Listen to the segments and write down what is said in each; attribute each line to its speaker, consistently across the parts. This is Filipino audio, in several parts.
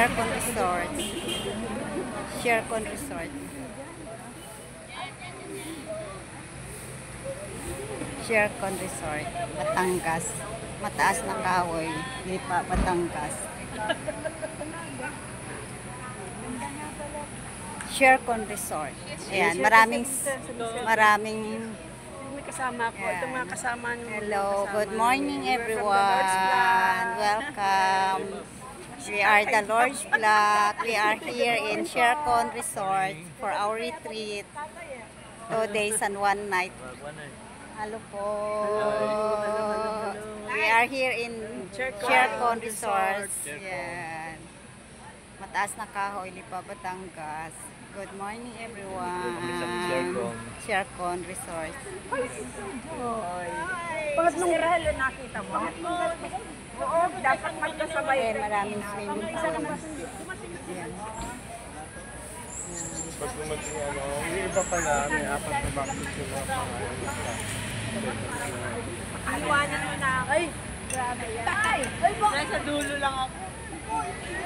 Speaker 1: Shercon Resort. Shercon Resort. Shercon Resort. Batangas. Mataas na kahoy. Lipa, Batangas. Shercon Resort. Ayan, maraming
Speaker 2: Kasama ko. Ito mga kasama nyo.
Speaker 1: hello, good morning everyone. Welcome. We are the Lord's Vlog. We are here in Shercon Resort for our retreat. 2 days and 1 night. Hello po. We are here in Shercon Resort. Yan. Mataas na kahoy, Lipa, Batangas. Good morning everyone. Shercon Resort.
Speaker 2: Pangatlong rahalo nakita mo? Oo, dapat magkasabay.
Speaker 1: Okay, maraming swimming pool. Yan.
Speaker 3: Pag dumating yung iba pala, may apat na bakit yung mga
Speaker 2: Iwanan mo na. Ay, grabe yan. Tay! Nasa dulo lang ako.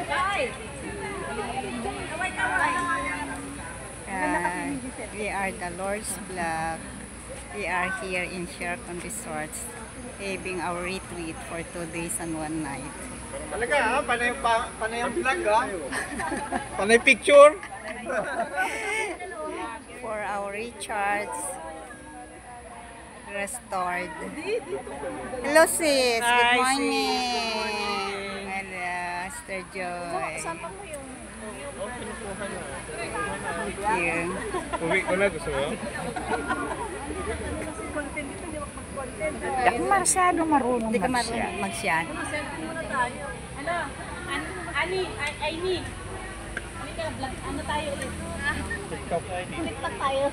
Speaker 2: Tay! Kaway-kaway.
Speaker 1: We are the Lord's Vlog. We are here in Shercon Resorts having our retreat for 2 days and 1 night.
Speaker 3: Talaga ha? Panay yung vlog ha? Panay picture?
Speaker 1: For our recharge, restored. Hello sis, good morning. Hello, Sister Joy. Here.
Speaker 3: Uwi ko na, gusto mo?
Speaker 2: Hindi ako masyado marunong
Speaker 1: Hindi ka marunong mag-shot.
Speaker 2: Ano? Ani? Ano tayo ulit?
Speaker 3: TikTok.
Speaker 2: TikTok tayo.